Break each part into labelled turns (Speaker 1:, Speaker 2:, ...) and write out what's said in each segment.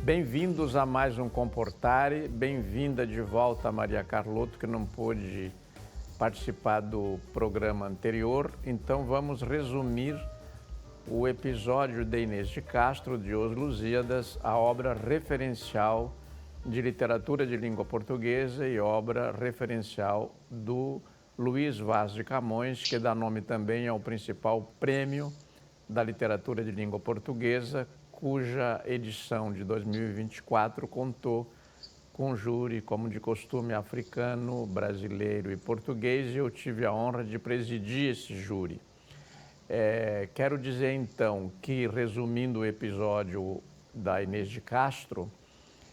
Speaker 1: Bem-vindos a mais um Comportare, bem-vinda de volta a Maria Carlotto, que não pôde participar do programa anterior. Então vamos resumir o episódio de Inês de Castro, de Os Lusíadas, a obra referencial de literatura de língua portuguesa e obra referencial do Luís Vaz de Camões, que dá nome também ao principal prêmio da literatura de língua portuguesa, cuja edição de 2024 contou com júri, como de costume, africano, brasileiro e português, e eu tive a honra de presidir esse júri. Quero dizer, então, que, resumindo o episódio da Inês de Castro,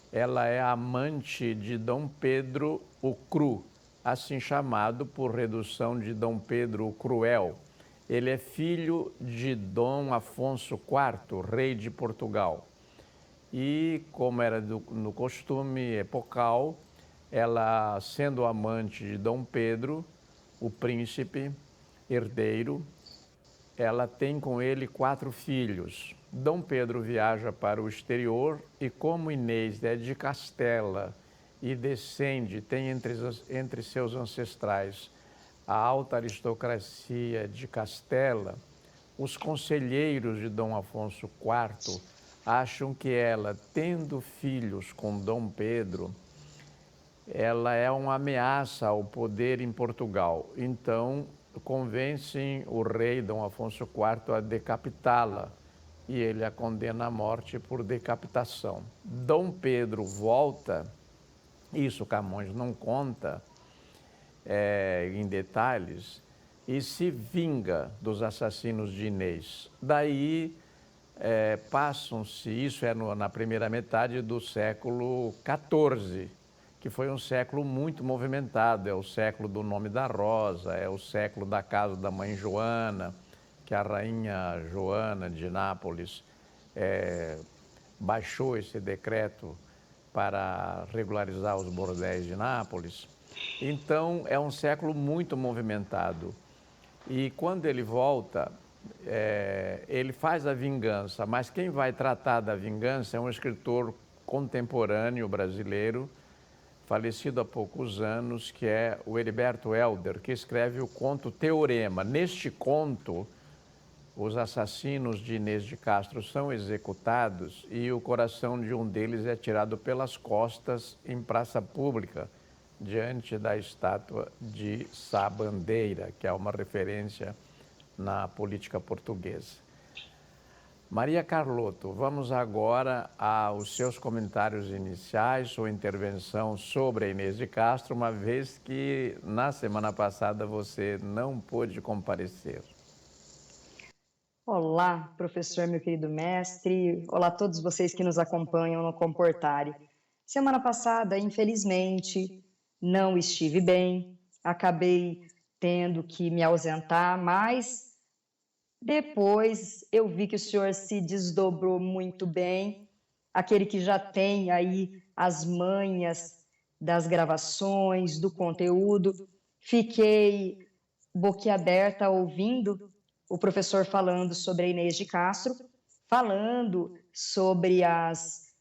Speaker 1: ela é amante de Dom Pedro o Cru, assim chamado por redução de Dom Pedro o Cruel. Ele é filho de Dom Afonso IV, rei de Portugal. E, como era no costume epocal, ela, sendo amante de Dom Pedro, o príncipe herdeiro, ela tem com ele 4 filhos. Dom Pedro viaja para o exterior e, como Inês é de Castela e descende, tem entre seus ancestrais a alta aristocracia de Castela, os conselheiros de Dom Afonso IV acham que ela, tendo filhos com Dom Pedro, ela é uma ameaça ao poder em Portugal. Então, convencem o rei Dom Afonso IV a decapitá-la e ele a condena à morte por decapitação. Dom Pedro volta, isso Camões não conta em detalhes, e se vinga dos assassinos de Inês. Daí passam-se, isso é na primeira metade do século XIV, que foi um século muito movimentado, é o século do nome da rosa, é o século da casa da mãe Joana, que a rainha Joana de Nápoles baixou esse decreto para regularizar os bordéis de Nápoles. Então, é um século muito movimentado. E quando ele volta, ele faz a vingança, mas quem vai tratar da vingança é um escritor contemporâneo brasileiro, falecido há poucos anos, que é o Heriberto Helder, que escreve o conto Teorema. Neste conto, os assassinos de Inês de Castro são executados e o coração de um deles é tirado pelas costas em praça pública, diante da estátua de Sá Bandeira, que é uma referência na política portuguesa. Maria Carlotto, vamos agora aos seus comentários iniciais, sua intervenção sobre a Inês de Castro, uma vez que na semana passada você não pôde comparecer.
Speaker 2: Olá, professor, meu querido mestre. Olá a todos vocês que nos acompanham no Comportare. Semana passada, infelizmente, não estive bem, acabei tendo que me ausentar, mas depois eu vi que o senhor se desdobrou muito bem, aquele que já tem aí as manhas das gravações, do conteúdo. Fiquei boquiaberta ouvindo o professor falando sobre a Inês de Castro, falando sobre as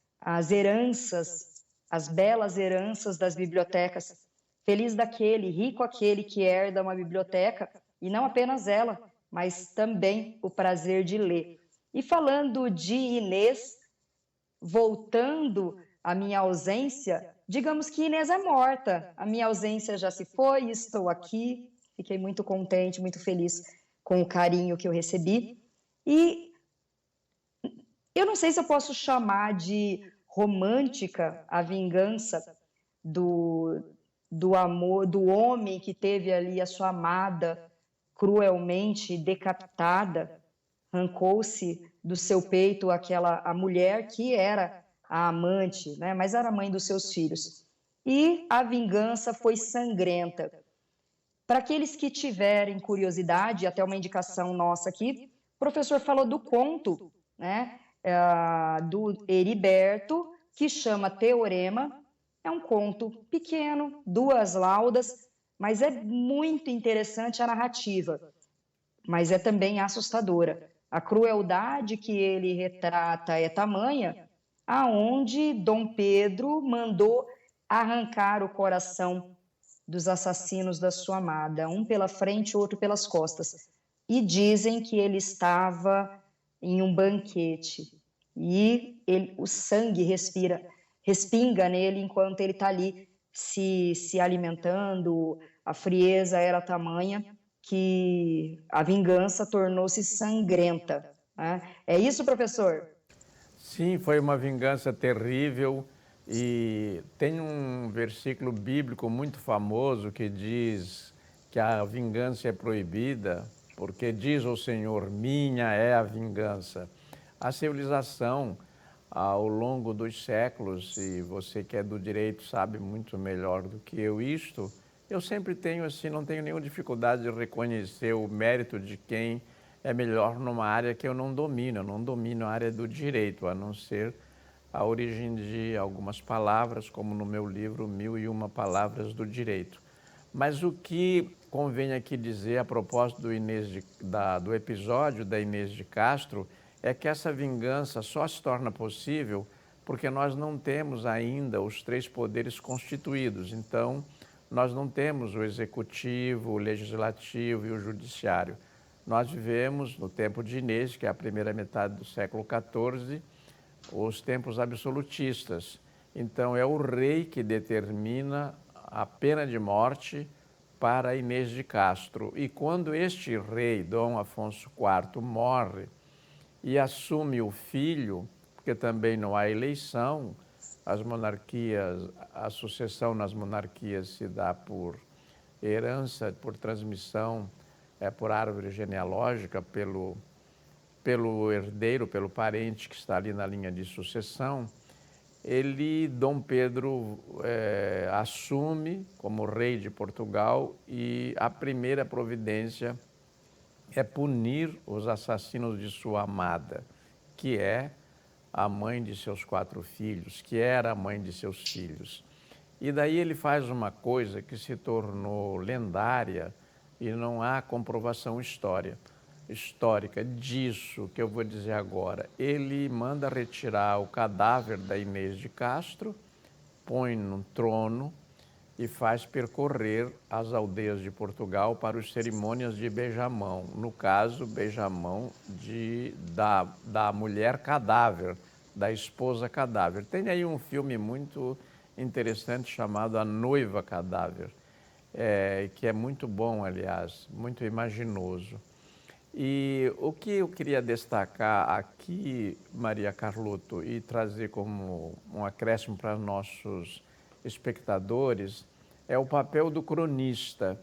Speaker 2: heranças, as belas heranças das bibliotecas. Feliz daquele, rico aquele que herda uma biblioteca, e não apenas ela, mas também o prazer de ler. E falando de Inês, voltando à minha ausência, digamos que Inês é morta, a minha ausência já se foi, estou aqui, fiquei muito contente, muito feliz com o carinho que eu recebi. E eu não sei se eu posso chamar de romântica a vingança do amor, do homem que teve ali a sua amada cruelmente decapitada, arrancou-se do seu peito a mulher que era a amante, né, mas era a mãe dos seus filhos. E a vingança foi sangrenta. Para aqueles que tiverem curiosidade, até uma indicação nossa aqui, o professor falou do conto, né, do Heriberto, que chama Teorema. É um conto pequeno, 2 laudas, mas é muito interessante a narrativa, mas é também assustadora. A crueldade que ele retrata é tamanha aonde Dom Pedro mandou arrancar o coração dos assassinos da sua amada, um pela frente, outro pelas costas. E dizem que ele estava em um banquete e o sangue respinga nele enquanto ele está ali se alimentando. A frieza era tamanha que a vingança tornou-se sangrenta, né? É isso, professor?
Speaker 1: Sim, foi uma vingança terrível e tem um versículo bíblico muito famoso que diz que a vingança é proibida, porque diz o Senhor, minha é a vingança. A civilização, ao longo dos séculos, e você que é do direito sabe muito melhor do que eu isto, eu sempre tenho assim, não tenho nenhuma dificuldade de reconhecer o mérito de quem é melhor numa área que eu não domino a área do direito, a não ser a origem de algumas palavras, como no meu livro 1001 Palavras do Direito. Mas o que convém aqui dizer a propósito do episódio da Inês de Castro é que essa vingança só se torna possível porque nós não temos ainda os 3 poderes constituídos. Então, nós não temos o executivo, o legislativo e o judiciário. Nós vivemos no tempo de Inês, que é a primeira metade do século XIV, os tempos absolutistas. Então, é o rei que determina a pena de morte para Inês de Castro. E quando este rei, Dom Afonso IV, morre e assume o filho, porque também não há eleição, as monarquias, a sucessão nas monarquias se dá por herança, por transmissão, por árvore genealógica, pelo herdeiro, pelo parente que está ali na linha de sucessão, Dom Pedro assume como rei de Portugal e a primeira providência é punir os assassinos de sua amada, que é a mãe de seus 4 filhos, que era a mãe de seus filhos. E daí ele faz uma coisa que se tornou lendária e não há comprovação histórica disso que eu vou dizer agora. Ele manda retirar o cadáver da Inês de Castro, põe no trono e faz percorrer as aldeias de Portugal para as cerimônias de beijamão. No caso, beijamão da mulher cadáver, da esposa cadáver. Tem aí um filme muito interessante chamado A Noiva Cadáver, que é muito bom, aliás, muito imaginoso. E o que eu queria destacar aqui, Maria Carlotto, e trazer como um acréscimo para nossos espectadores, é o papel do cronista,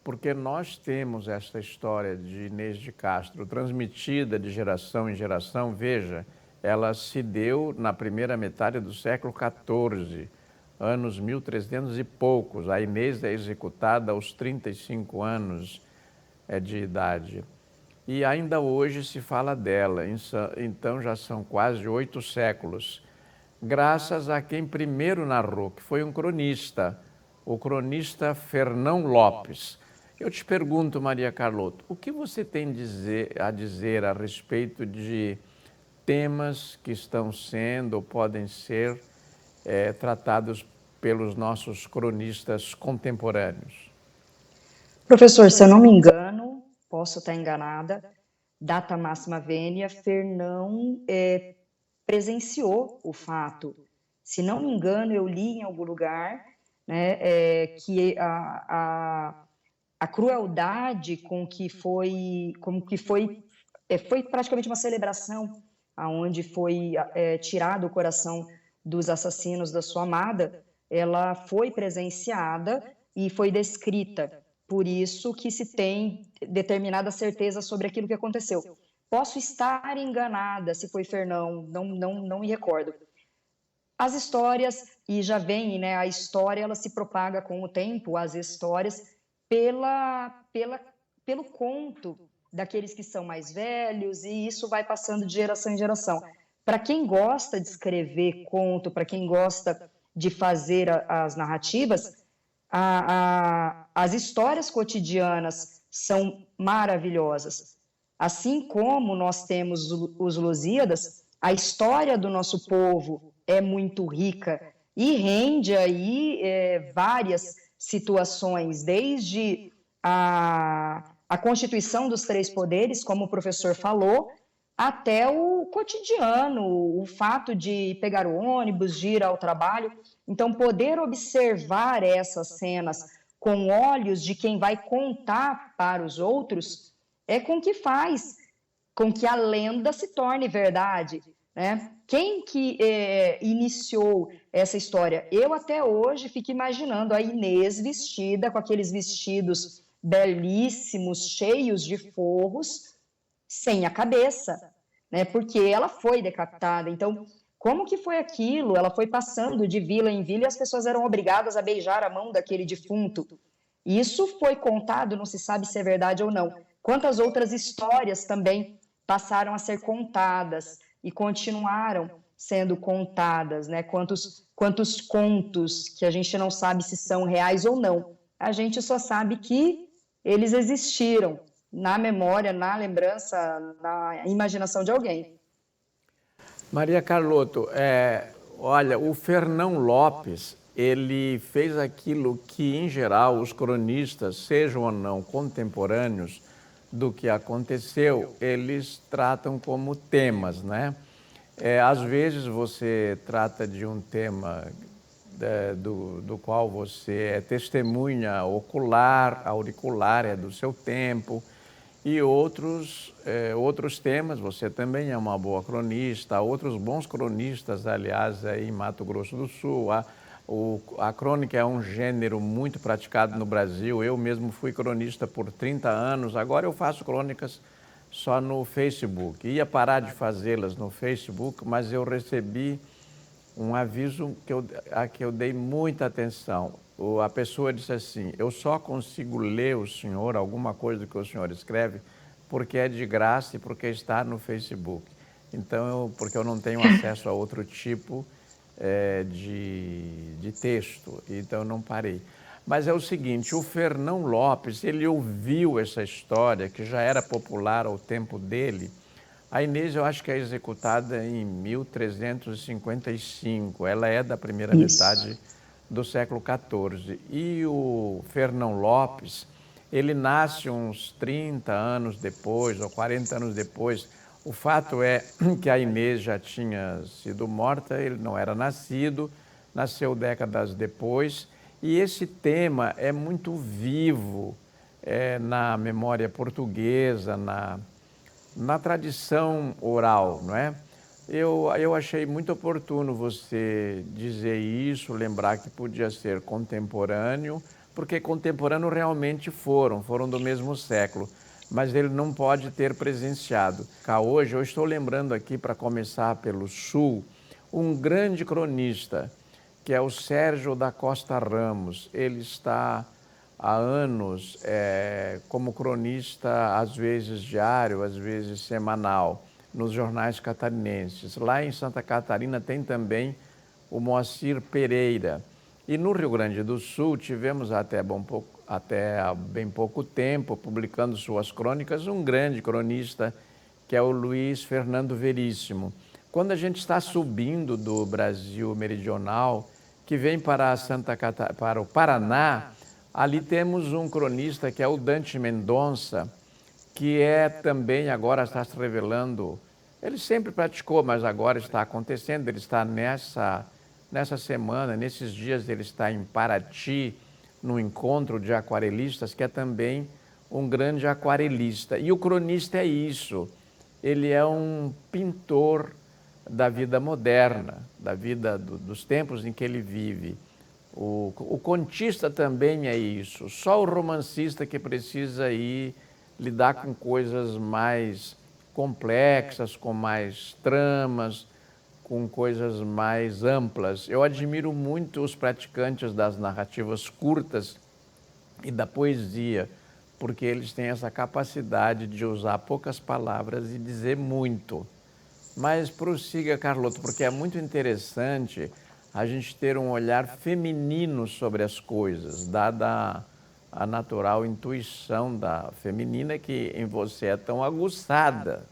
Speaker 1: porque nós temos esta história de Inês de Castro transmitida de geração em geração. Veja, ela se deu na primeira metade do século XIV, anos 1300 e poucos. A Inês é executada aos 35 anos de idade. E ainda hoje se fala dela, então já são quase 8 séculos, graças a quem primeiro narrou, que foi um cronista, o cronista Fernão Lopes. Eu te pergunto, Maria Carlotto, o que você tem a dizer a respeito de temas que estão sendo ou podem ser tratados pelos nossos cronistas contemporâneos?
Speaker 2: Professor, se eu não me engano, posso estar enganada, data máxima vênia, Fernão presenciou o fato. Se não me engano, eu li em algum lugar, né, que a crueldade com que foi praticamente uma celebração, aonde foi tirado o coração dos assassinos da sua amada, ela foi presenciada e foi descrita. Por isso que se tem determinada certeza sobre aquilo que aconteceu. Posso estar enganada se foi Fernão, não me recordo. As histórias, e já vem, né, a história ela se propaga com o tempo, as histórias, pelo conto daqueles que são mais velhos, e isso vai passando de geração em geração. Para quem gosta de escrever conto, para quem gosta de fazer as narrativas, as histórias cotidianas são maravilhosas. Assim como nós temos os Lusíadas, A história do nosso povo é muito rica e rende aí várias situações, desde a Constituição dos Três Poderes, como o professor falou, até o cotidiano, o fato de pegar o ônibus, de ir ao trabalho. Então, poder observar essas cenas com olhos de quem vai contar para os outros é com que faz com que a lenda se torne verdade, né? Quem que iniciou essa história? Eu até hoje fico imaginando a Inês vestida com aqueles vestidos belíssimos, cheios de forros, sem a cabeça, né? Porque ela foi decapitada. Então, como que foi aquilo? Ela foi passando de vila em vila e as pessoas eram obrigadas a beijar a mão daquele defunto. Isso foi contado, não se sabe se é verdade ou não. Quantas outras histórias também passaram a ser contadas e continuaram sendo contadas, né? Quantos contos que a gente não sabe se são reais ou não. A gente só sabe que eles existiram na memória, na lembrança, na imaginação de alguém.
Speaker 1: Maria Carlotto, olha, o Fernão Lopes, ele fez aquilo que, em geral, os cronistas, sejam ou não contemporâneos do que aconteceu, eles tratam como temas, né? Às vezes você trata de um tema do qual você é testemunha ocular, auricular, é do seu tempo, e outros temas, você também é uma boa cronista, outros bons cronistas, aliás, aí em Mato Grosso do Sul. A crônica é um gênero muito praticado no Brasil, eu mesmo fui cronista por 30 anos, agora eu faço crônicas só no Facebook. Ia parar de fazê-las no Facebook, mas eu recebi um aviso a que eu dei muita atenção. A pessoa disse assim: eu só consigo ler o senhor, alguma coisa que o senhor escreve, porque é de graça e porque está no Facebook. Então, porque eu não tenho acesso a outro tipo de texto, então eu não parei. Mas é o seguinte, o Fernão Lopes, ele ouviu essa história, que já era popular ao tempo dele. A Inês, eu acho que é executada em 1355, ela é da primeira metade do século XIV. E o Fernão Lopes, ele nasce uns 30 anos depois, ou 40 anos depois. O fato é que a Inês já tinha sido morta, ele não era nascido, nasceu décadas depois. E esse tema é muito vivo na memória portuguesa, na tradição oral, não é? Eu achei muito oportuno você dizer isso, lembrar que podia ser contemporâneo, porque contemporâneo realmente foram do mesmo século, mas ele não pode ter presenciado. Cá hoje, eu estou lembrando aqui, para começar pelo Sul, um grande cronista, que é o Sérgio da Costa Ramos. Ele está há anos como cronista, às vezes diário, às vezes semanal, nos jornais catarinenses. Lá em Santa Catarina tem também o Moacir Pereira. E no Rio Grande do Sul tivemos até há bem pouco tempo, publicando suas crônicas, um grande cronista, que é o Luiz Fernando Veríssimo. Quando a gente está subindo do Brasil meridional, que vem para o Paraná, ali temos um cronista que é o Dante Mendonça, que também agora está se revelando. Ele sempre praticou, mas agora está acontecendo. Ele está nessa semana, nesses dias, ele está em Paraty, no encontro de aquarelistas, que é também um grande aquarelista. E o cronista é isso, ele é um pintor da vida moderna, da vida dos tempos em que ele vive. O contista também é isso, só o romancista que precisa lidar com coisas mais complexas, com mais tramas, com coisas mais amplas. Eu admiro muito os praticantes das narrativas curtas e da poesia, porque eles têm essa capacidade de usar poucas palavras e dizer muito. Mas prossiga, Carlotto, porque é muito interessante a gente ter um olhar feminino sobre as coisas, dada a natural intuição da feminina que em você é tão aguçada.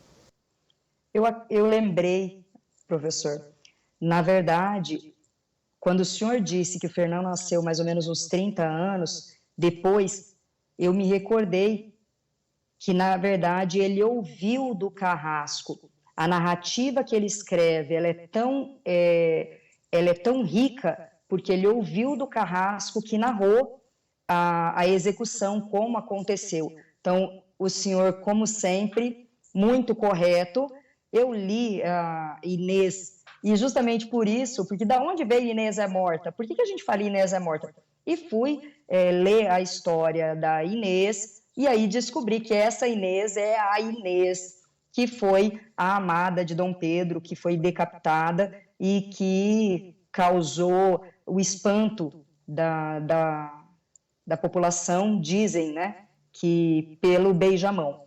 Speaker 2: Eu lembrei professor. Na verdade, quando o senhor disse que o Fernão nasceu mais ou menos uns 30 anos depois, eu me recordei que, na verdade, ele ouviu do Carrasco. A narrativa que ele escreve, ela é tão rica, porque ele ouviu do Carrasco que narrou a execução, como aconteceu. Então, o senhor, como sempre, muito correto. Eu li a Inês, e justamente por isso, porque da onde veio Inês é morta? Por que a gente fala Inês é morta? E fui ler a história da Inês, e aí descobri que essa Inês é a Inês que foi a amada de Dom Pedro, que foi decapitada e que causou o espanto da população, dizem, né, que pelo beijamão.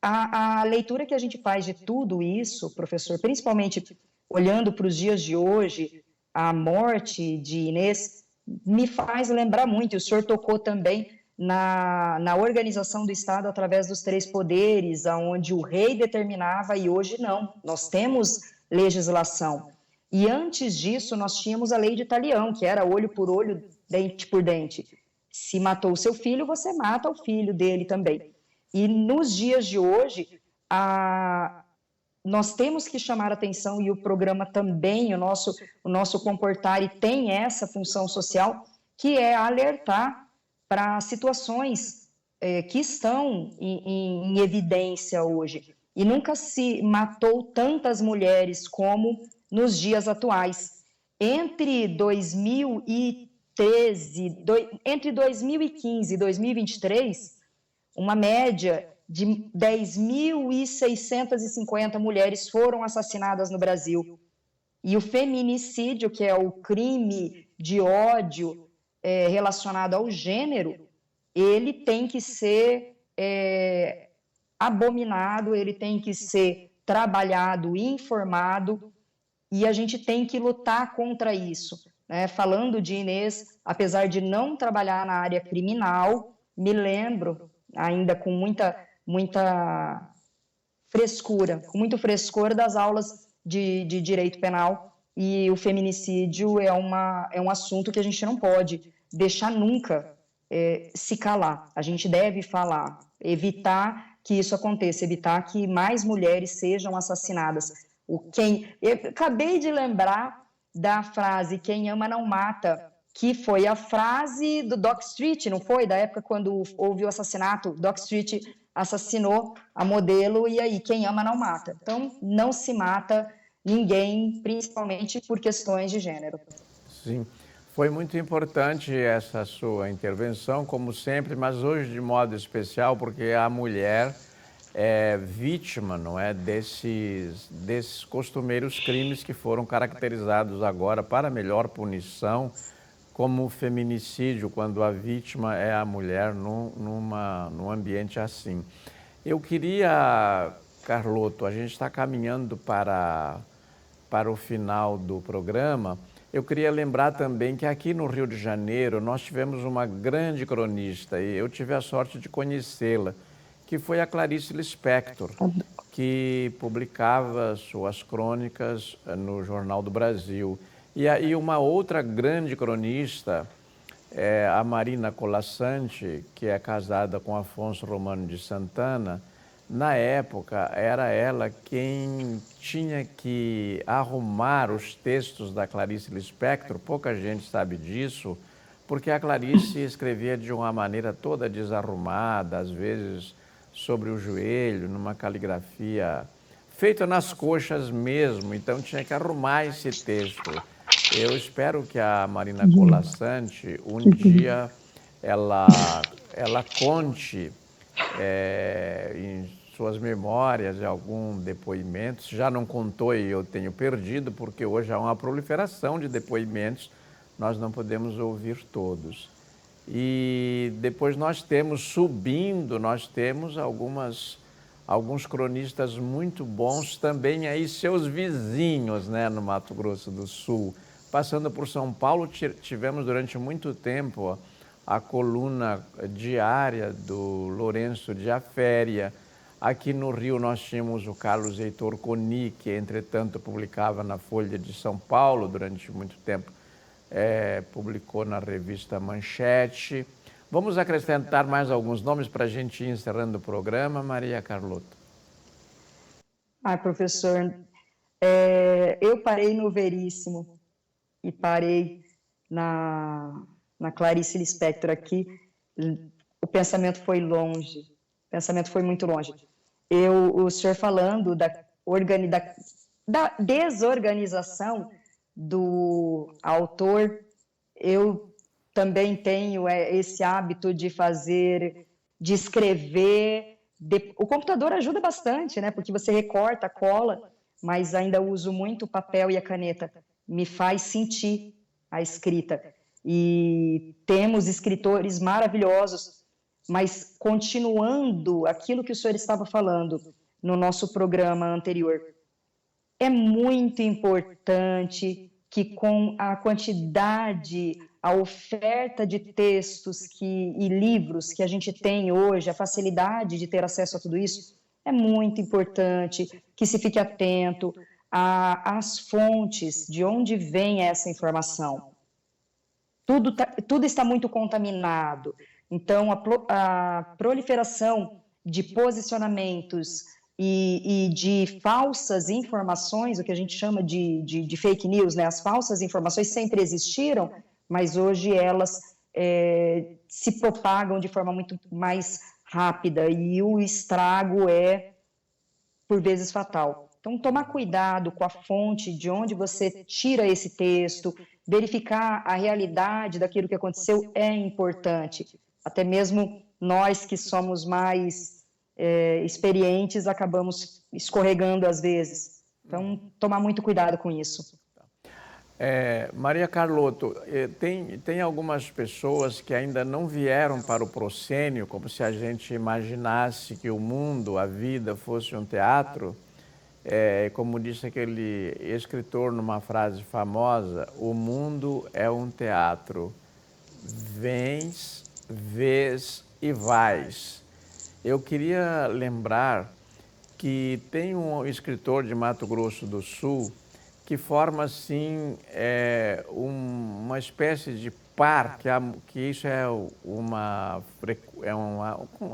Speaker 2: A leitura que a gente faz de tudo isso, professor, principalmente olhando para os dias de hoje, a morte de Inês me faz lembrar muito, e o senhor tocou também na organização do Estado através dos três poderes, onde o rei determinava e hoje não, nós temos legislação. E antes disso, nós tínhamos a lei de Talião, que era olho por olho, dente por dente. Se matou o seu filho, você mata o filho dele também. E nos dias de hoje, nós temos que chamar atenção, e o programa também, o nosso Comportare tem essa função social, que é alertar para situações que estão em evidência hoje. E nunca se matou tantas mulheres como nos dias atuais. Entre 2015 e 2023, uma média de 10.650 mulheres foram assassinadas no Brasil. E o feminicídio, que é o crime de ódio relacionado ao gênero, ele tem que ser abominado, ele tem que ser trabalhado, informado, e a gente tem que lutar contra isso. Né? Falando de Inês, apesar de não trabalhar na área criminal, me lembro, ainda com muita frescura, com muito frescor das aulas de direito penal, e o feminicídio é um assunto que a gente não pode deixar nunca se calar. A gente deve falar, evitar que isso aconteça, evitar que mais mulheres sejam assassinadas. Eu acabei de lembrar da frase "quem ama não mata", que foi a frase do Doc Street, não foi? Da época quando houve o assassinato, Doc Street assassinou a modelo, e aí, quem ama não mata. Então, não se mata ninguém, principalmente por questões de gênero.
Speaker 1: Sim, foi muito importante essa sua intervenção, como sempre, mas hoje de modo especial, porque a mulher é vítima, não é, desses costumeiros crimes que foram caracterizados agora para melhor punição como feminicídio, quando a vítima é a mulher num ambiente assim. Eu queria, Carlotto, a gente está caminhando para o final do programa. Eu queria lembrar também que aqui no Rio de Janeiro nós tivemos uma grande cronista, e eu tive a sorte de conhecê-la, que foi a Clarice Lispector, que publicava suas crônicas no Jornal do Brasil. E aí uma outra grande cronista, a Marina Colasanti, que é casada com Afonso Romano de Santana. Na época, era ela quem tinha que arrumar os textos da Clarice Lispector. Pouca gente sabe disso, porque a Clarice escrevia de uma maneira toda desarrumada, às vezes sobre o joelho, numa caligrafia feita nas coxas mesmo, então tinha que arrumar esse texto. Eu espero que a Marina Colasanti, um dia, ela conte em suas memórias de algum depoimento. Já não contou e eu tenho perdido, porque hoje há uma proliferação de depoimentos, nós não podemos ouvir todos. E depois nós temos alguns cronistas muito bons também aí, seus vizinhos, né, no Mato Grosso do Sul. Passando por São Paulo, tivemos durante muito tempo a coluna diária do Lourenço de Aféria. Aqui no Rio nós tínhamos o Carlos Heitor Coni, que entretanto publicava na Folha de São Paulo durante muito tempo, publicou na revista Manchete. Vamos acrescentar mais alguns nomes para a gente ir encerrando o programa, Maria Carlota.
Speaker 2: Professor, eu parei no Veríssimo e parei na Clarice Lispector aqui. O pensamento foi longe, o pensamento foi muito longe. O senhor falando da desorganização do autor, eu também tenho esse hábito de escrever. O computador ajuda bastante, né? Porque você recorta, cola, mas ainda uso muito o papel e a caneta. Me faz sentir a escrita. E temos escritores maravilhosos, mas continuando aquilo que o senhor estava falando no nosso programa anterior, é muito importante que com a quantidade, a oferta de textos e livros que a gente tem hoje, a facilidade de ter acesso a tudo isso, é muito importante que se fique atento às fontes, de onde vem essa informação. Tudo está muito contaminado. Então, a proliferação de posicionamentos e de falsas informações, o que a gente chama de fake news, né? As falsas informações sempre existiram, mas hoje elas se propagam de forma muito mais rápida e o estrago é, por vezes, fatal. Então, tomar cuidado com a fonte de onde você tira esse texto, verificar a realidade daquilo que aconteceu é importante. Até mesmo nós que somos mais experientes acabamos escorregando às vezes. Então, tomar muito cuidado com isso.
Speaker 1: Maria Carlotto, tem algumas pessoas que ainda não vieram para o proscênio, como se a gente imaginasse que o mundo, a vida, fosse um teatro. Como disse aquele escritor numa frase famosa, o mundo é um teatro. Vens, vês e vais. Eu queria lembrar que tem um escritor de Mato Grosso do Sul que forma, assim, uma espécie de par, que isso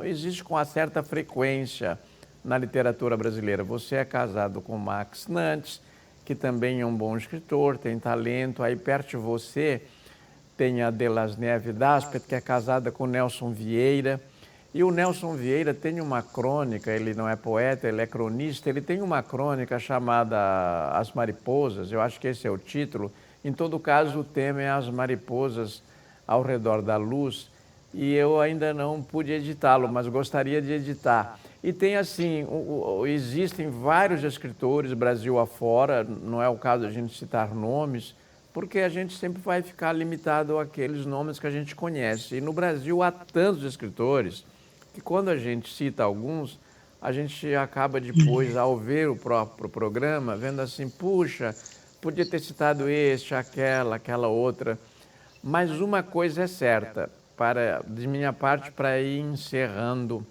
Speaker 1: existe com uma certa frequência na literatura brasileira. Você é casado com Max Nantes, que também é um bom escritor, tem talento. Aí perto de você tem a Delasneve Daspet, que é casada com Nelson Vieira. E o Nelson Vieira tem uma crônica, ele não é poeta, ele é cronista, ele tem uma crônica chamada As Mariposas, eu acho que esse é o título. Em todo caso, o tema é As Mariposas ao Redor da Luz, e eu ainda não pude editá-lo, mas gostaria de editar. E tem assim, existem vários escritores, Brasil afora, não é o caso de a gente citar nomes, porque a gente sempre vai ficar limitado àqueles nomes que a gente conhece. E no Brasil há tantos escritores que quando a gente cita alguns, a gente acaba depois, ao ver o próprio programa, vendo assim, puxa, podia ter citado este, aquela outra. Mas uma coisa é certa, de minha parte, para ir encerrando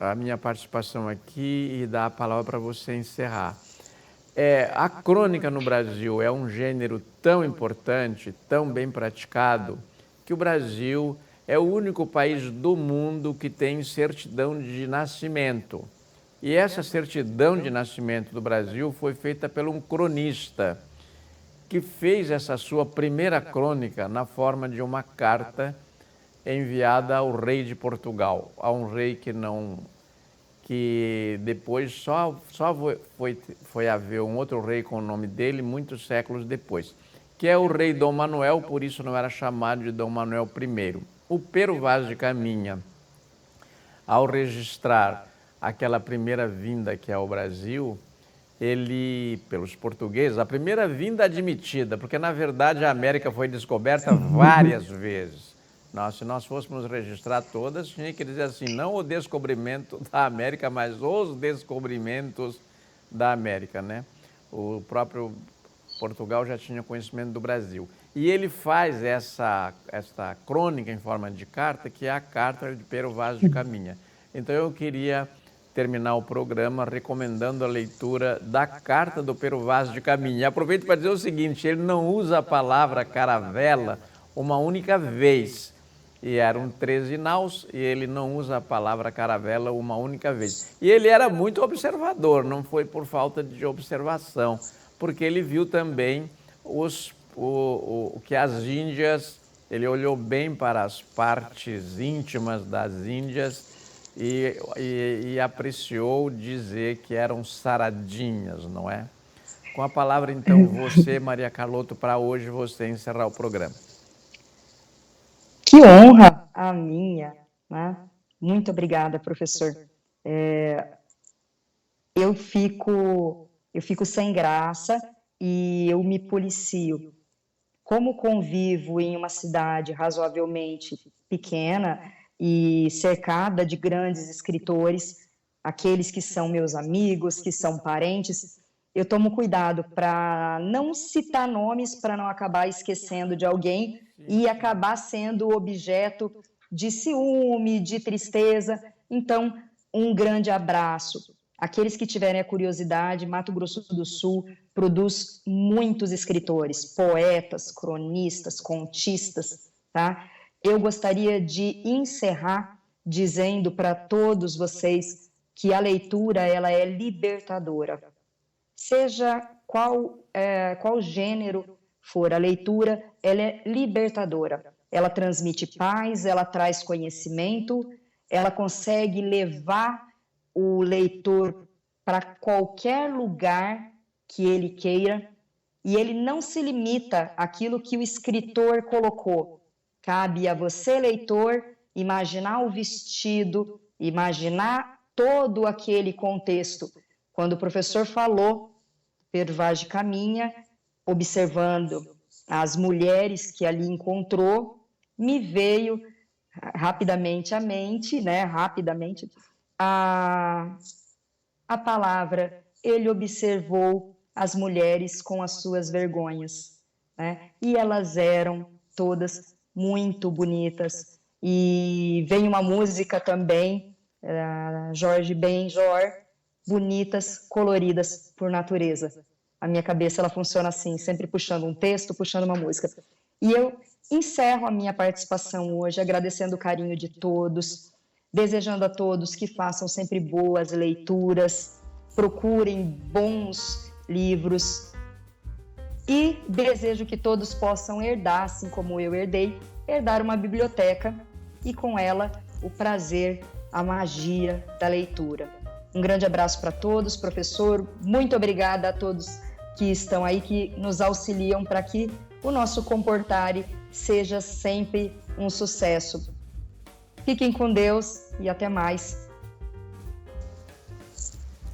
Speaker 1: a minha participação aqui e dar a palavra para você encerrar. A crônica no Brasil é um gênero tão importante, tão bem praticado, que o Brasil é o único país do mundo que tem certidão de nascimento. E essa certidão de nascimento do Brasil foi feita por um cronista, que fez essa sua primeira crônica na forma de uma carta enviada ao rei de Portugal, a um rei que depois só foi haver um outro rei com o nome dele muitos séculos depois, que é o rei Dom Manuel, por isso não era chamado de Dom Manuel I. O Pero Vaz de Caminha, ao registrar aquela primeira vinda que é ao Brasil, ele, pelos portugueses, a primeira vinda admitida, porque na verdade a América foi descoberta várias vezes. Se nós fôssemos registrar todas, tinha que dizer assim, não o descobrimento da América, mas os descobrimentos da América, né? O próprio Portugal já tinha conhecimento do Brasil. E ele faz essa crônica em forma de carta, que é a carta de Pero Vaz de Caminha. Então eu queria terminar o programa recomendando a leitura da carta do Pero Vaz de Caminha. E aproveito para dizer o seguinte, ele não usa a palavra caravela uma única vez. E eram 13 naus e ele não usa a palavra caravela uma única vez. E ele era muito observador, não foi por falta de observação, porque ele viu também o que as Índias, ele olhou bem para as partes íntimas das Índias e apreciou dizer que eram saradinhas, não é? Com a palavra, então, você, Maria Carlotto, para hoje você encerrar o programa.
Speaker 2: Que honra a minha, né? Muito obrigada, professor. Eu fico sem graça e eu me policio. Como convivo em uma cidade razoavelmente pequena e cercada de grandes escritores, aqueles que são meus amigos, que são parentes, eu tomo cuidado para não citar nomes, para não acabar esquecendo de alguém e acabar sendo objeto de ciúme, de tristeza. Então, um grande abraço. Aqueles que tiverem a curiosidade, Mato Grosso do Sul produz muitos escritores, poetas, cronistas, contistas, tá? Eu gostaria de encerrar dizendo para todos vocês que a leitura ela é libertadora. Seja qual gênero for a leitura, ela é libertadora. Ela transmite paz, ela traz conhecimento, ela consegue levar o leitor para qualquer lugar que ele queira, e ele não se limita àquilo que o escritor colocou. Cabe a você, leitor, imaginar o vestido, imaginar todo aquele contexto. Quando o professor falou, Pero Vaz de Caminha, observando as mulheres que ali encontrou, me veio rapidamente à mente, né? Rapidamente, a palavra, ele observou as mulheres com as suas vergonhas, né? E elas eram todas muito bonitas. E vem uma música também, Jorge Benjor, bonitas, coloridas por natureza. A minha cabeça ela funciona assim, sempre puxando um texto, puxando uma música. E eu encerro a minha participação hoje agradecendo o carinho de todos, desejando a todos que façam sempre boas leituras, procurem bons livros e desejo que todos possam herdar, assim como eu herdei, herdar uma biblioteca e com ela o prazer, a magia da leitura. Um grande abraço para todos, professor, muito obrigada a todos que estão aí, que nos auxiliam para que o nosso Comportare seja sempre um sucesso. Fiquem com Deus e até mais.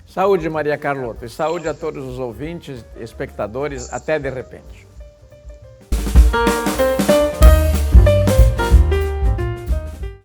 Speaker 1: Saúde, Maria Carlotto, e saúde a todos os ouvintes, espectadores, até de repente.